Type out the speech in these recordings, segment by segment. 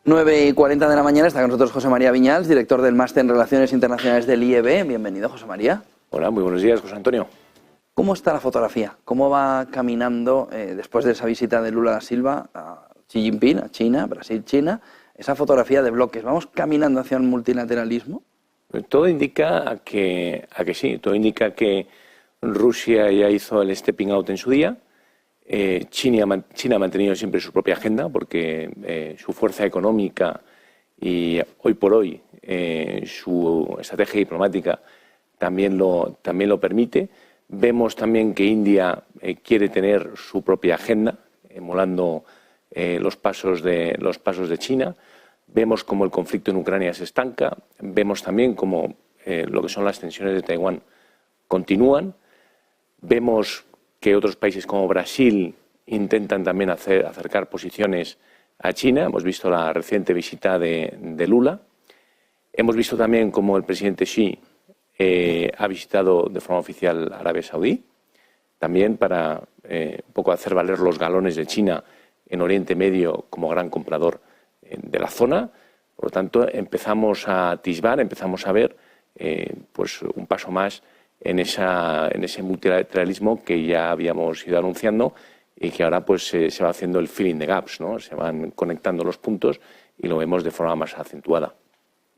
9:40 de la mañana está con nosotros José María Viñals, director del Máster en Relaciones Internacionales del IEB. Bienvenido, José María. Hola, muy buenos días, José Antonio. ¿Cómo está la fotografía? ¿Cómo va caminando después de esa visita de Lula da Silva a Xi Jinping, a China, Brasil-China, esa fotografía de bloques? ¿Vamos caminando hacia un multilateralismo? Todo indica a que sí, todo indica que Rusia ya hizo el stepping out en su día. China ha mantenido siempre su propia agenda porque su fuerza económica y hoy por hoy su estrategia diplomática también lo permite. Vemos también que India quiere tener su propia agenda, emulando los pasos de China. Vemos cómo el conflicto en Ucrania se estanca. Vemos también cómo lo que son las tensiones de Taiwán continúan. Vemos que otros países como Brasil intentan también acercar posiciones a China. Hemos visto la reciente visita de Lula. Hemos visto también cómo el presidente Xi ha visitado de forma oficial Arabia Saudí, también para un poco hacer valer los galones de China en Oriente Medio como gran comprador de la zona. Por lo tanto, empezamos a atisbar, empezamos a ver pues un paso más en ese multilateralismo que ya habíamos ido anunciando y que ahora pues se va haciendo el filling the gaps, ¿no? Se van conectando los puntos y lo vemos de forma más acentuada.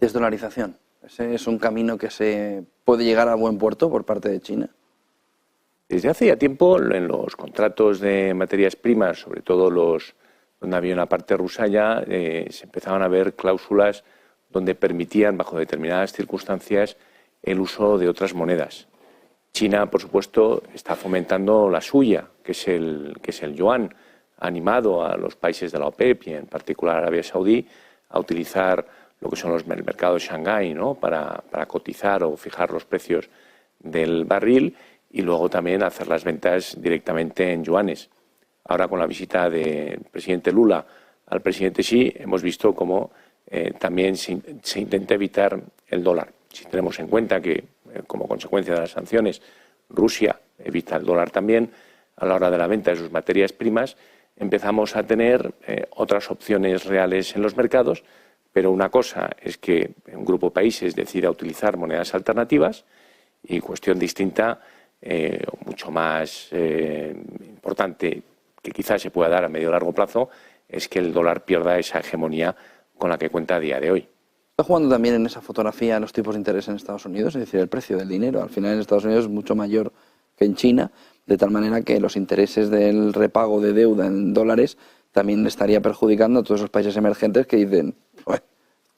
Desdolarización. ¿Ese es un camino que se puede llegar a buen puerto por parte de China? Desde hace ya tiempo, en los contratos de materias primas, sobre todo los donde había una parte rusa, ya se empezaban a ver cláusulas donde permitían, bajo determinadas circunstancias, el uso de otras monedas. China, por supuesto, está fomentando la suya, que es el yuan. Ha animado a los países de la OPEP y en particular a Arabia Saudí a utilizar lo que son el mercado de Shanghái, ¿no? para cotizar o fijar los precios del barril y luego también hacer las ventas directamente en yuanes. Ahora, con la visita del presidente Lula al presidente Xi, hemos visto cómo también se intenta evitar el dólar. Si tenemos en cuenta que, como consecuencia de las sanciones, Rusia evita el dólar también, a la hora de la venta de sus materias primas, empezamos a tener otras opciones reales en los mercados, pero una cosa es que un grupo de países decida utilizar monedas alternativas y cuestión distinta, mucho más importante, que quizás se pueda dar a medio o largo plazo, es que el dólar pierda esa hegemonía con la que cuenta a día de hoy. ¿Está jugando también en esa fotografía los tipos de interés en Estados Unidos? Es decir, el precio del dinero. Al final en Estados Unidos es mucho mayor que en China, de tal manera que los intereses del repago de deuda en dólares también estaría perjudicando a todos esos países emergentes que dicen,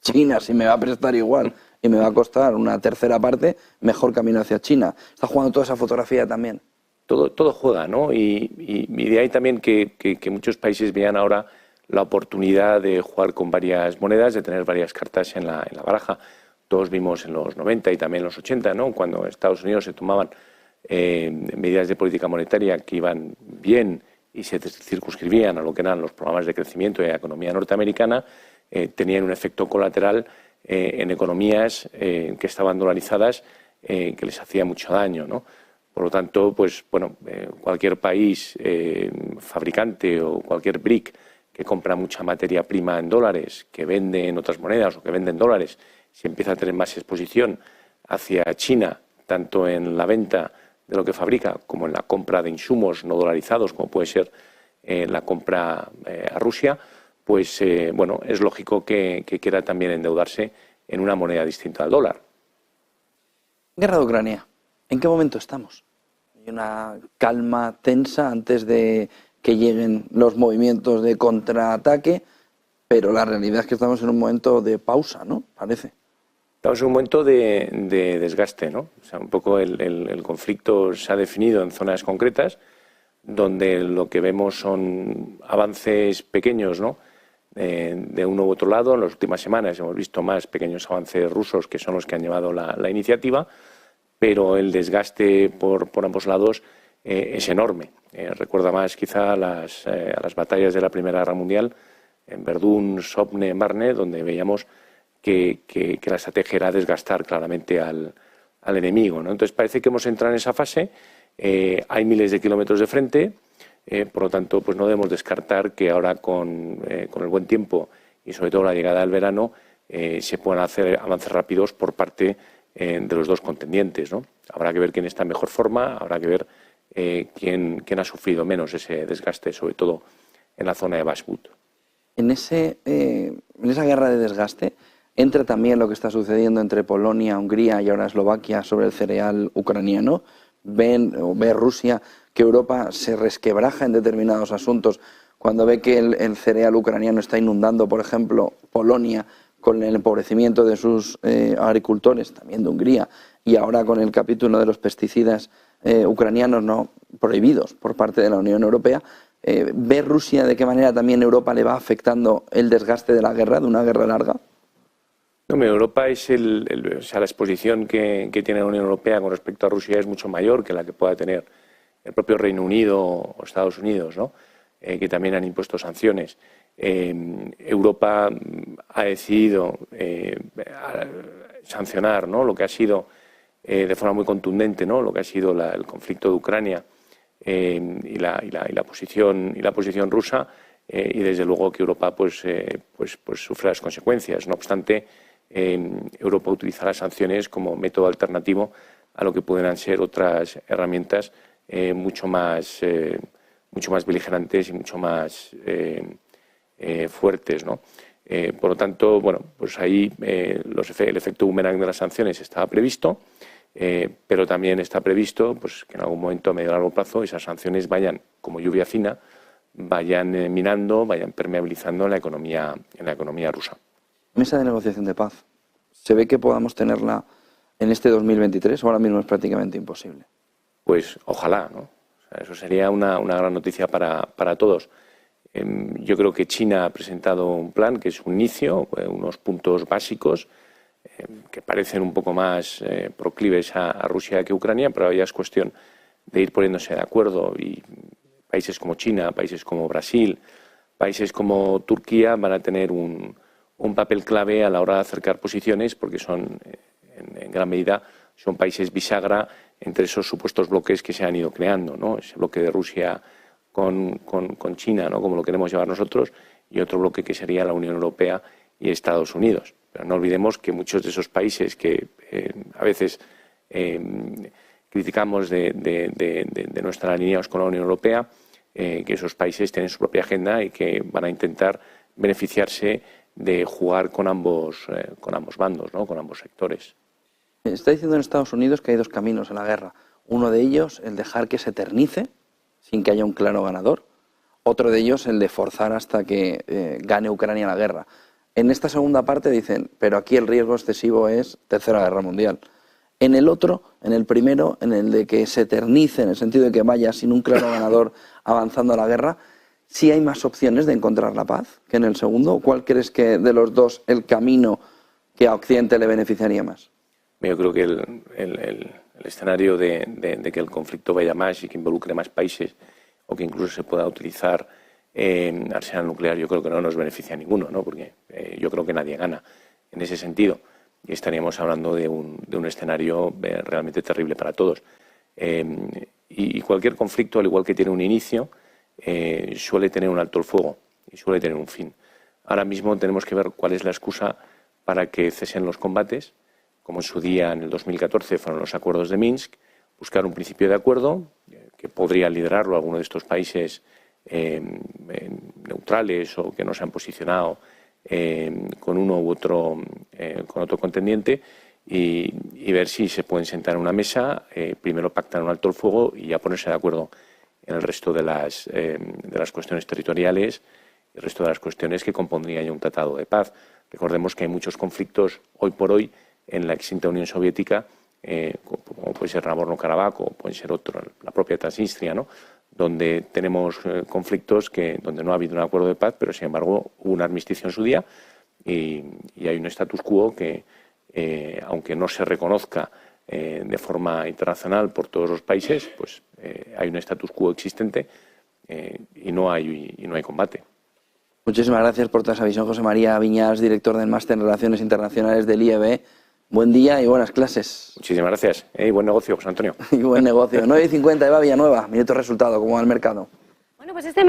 China, si me va a prestar igual y me va a costar una tercera parte, mejor camino hacia China. ¿Está jugando toda esa fotografía también? Todo juega, ¿no? Y de ahí también que muchos países vean ahora la oportunidad de jugar con varias monedas, de tener varias cartas en la baraja. Todos vimos en los 90 y también en los 80, ¿no? Cuando en Estados Unidos se tomaban medidas de política monetaria que iban bien y se circunscribían a lo que eran los programas de crecimiento de la economía norteamericana, tenían un efecto colateral en economías que estaban dolarizadas que les hacía mucho daño, ¿no? Por lo tanto, pues bueno, cualquier país fabricante o cualquier BRIC que compra mucha materia prima en dólares, que vende en otras monedas o que vende en dólares, si empieza a tener más exposición hacia China, tanto en la venta de lo que fabrica como en la compra de insumos no dolarizados, como puede ser la compra a Rusia, pues bueno, es lógico que quiera también endeudarse en una moneda distinta al dólar. Guerra de Ucrania. ¿En qué momento estamos? Hay una calma tensa antes de que lleguen los movimientos de contraataque, pero la realidad es que estamos en un momento de pausa, ¿no? Parece. Estamos en un momento de desgaste, ¿no? O sea, un poco el conflicto se ha definido en zonas concretas, donde lo que vemos son avances pequeños, ¿no? De uno u otro lado. En las últimas semanas hemos visto más pequeños avances rusos que son los que han llevado la iniciativa, pero el desgaste por ambos lados es enorme. Recuerda más quizá a las batallas de la Primera Guerra Mundial, en Verdún, Somme, Marne, donde veíamos que la estrategia era desgastar claramente al enemigo, ¿no? Entonces parece que hemos entrado en esa fase. Hay miles de kilómetros de frente, por lo tanto pues no debemos descartar que ahora con el buen tiempo y sobre todo la llegada del verano se puedan hacer avances rápidos por parte de los dos contendientes, ¿no? Habrá que ver quién está en mejor forma, habrá que ver quién ha sufrido menos ese desgaste, sobre todo en la zona de Bakhmut. En esa guerra de desgaste entra también lo que está sucediendo entre Polonia, Hungría y ahora Eslovaquia sobre el cereal ucraniano. Ve Rusia que Europa se resquebraja en determinados asuntos cuando ve que el cereal ucraniano está inundando, por ejemplo, Polonia con el empobrecimiento de sus agricultores, también de Hungría, y ahora con el capítulo de los pesticidas ucranianos no prohibidos por parte de la Unión Europea. ¿Ve Rusia de qué manera también Europa le va afectando el desgaste de la guerra, de una guerra larga? No, Europa es la exposición que tiene la Unión Europea con respecto a Rusia es mucho mayor que la que pueda tener el propio Reino Unido o Estados Unidos, ¿no? Que también han impuesto sanciones. Europa ha decidido sancionar, ¿no?, lo que ha sido de forma muy contundente, ¿no?, lo que ha sido el conflicto de Ucrania y la posición rusa, y desde luego que Europa pues sufre las consecuencias. No obstante, Europa utilizará sanciones como método alternativo a lo que puedan ser otras herramientas mucho más beligerantes y mucho más fuertes, ¿no? Por lo tanto, bueno, pues ahí el efecto boomerang de las sanciones estaba previsto, pero también está previsto pues, que en algún momento a medio y largo plazo esas sanciones vayan, como lluvia fina, vayan minando, vayan permeabilizando en la economía rusa. Mesa de negociación de paz. ¿Se ve que podamos tenerla en este 2023 o ahora mismo es prácticamente imposible? Pues ojalá, ¿no? O sea, eso sería una gran noticia para todos. Yo creo que China ha presentado un plan que es un inicio, unos puntos básicos que parecen un poco más proclives a Rusia que a Ucrania, pero ya es cuestión de ir poniéndose de acuerdo y países como China, países como Brasil, países como Turquía van a tener un papel clave a la hora de acercar posiciones porque son, en gran medida, son países bisagra entre esos supuestos bloques que se han ido creando, ¿no? Ese bloque de Rusia con China, ¿no?, como lo queremos llevar nosotros, y otro bloque que sería la Unión Europea y Estados Unidos. Pero no olvidemos que muchos de esos países que a veces criticamos de no estar alineados con la Unión Europea, que esos países tienen su propia agenda y que van a intentar beneficiarse de jugar con ambos bandos, ¿no?, con ambos sectores. Está diciendo en Estados Unidos que hay dos caminos en la guerra. Uno de ellos, el dejar que se eternice sin que haya un claro ganador. Otro de ellos, el de forzar hasta que gane Ucrania la guerra. En esta segunda parte dicen, pero aquí el riesgo excesivo es Tercera Guerra Mundial. En el otro, en el primero, en el de que se eternice, en el sentido de que vaya sin un claro ganador avanzando a la guerra, ¿sí hay más opciones de encontrar la paz que en el segundo? ¿Cuál crees que de los dos el camino que a Occidente le beneficiaría más? Yo creo que el escenario de que el conflicto vaya más y que involucre más países o que incluso se pueda utilizar arsenal nuclear, yo creo que no nos beneficia a ninguno, ¿no? Porque yo creo que nadie gana en ese sentido y estaríamos hablando de un escenario realmente terrible para todos. Y cualquier conflicto, al igual que tiene un inicio, suele tener un alto el fuego y suele tener un fin. Ahora mismo tenemos que ver cuál es la excusa para que cesen los combates, como en su día, en el 2014, fueron los acuerdos de Minsk, buscar un principio de acuerdo que podría liderarlo alguno de estos países neutrales o que no se han posicionado con uno u otro, con otro contendiente y ver si se pueden sentar en una mesa, primero pactar un alto el fuego y ya ponerse de acuerdo en el resto de las cuestiones territoriales y el resto de las cuestiones que compondría ya un tratado de paz. Recordemos que hay muchos conflictos hoy por hoy en la extinta Unión Soviética, como puede ser Nagorno-Karabaj o puede ser otro, la propia Transnistria, ¿no?, donde tenemos conflictos donde no ha habido un acuerdo de paz, pero sin embargo hubo un armisticio en su día y hay un status quo que, aunque no se reconozca de forma internacional por todos los países, pues hay un status quo existente y no hay combate. Muchísimas gracias por toda esa visión, José María Viñas, director del Máster en Relaciones Internacionales del IEB. Buen día y buenas clases. Muchísimas gracias. Y buen negocio, José Antonio. Y buen negocio. 9:50, Eva Villanueva. Minuto resultado, ¿cómo va el mercado? Bueno, pues este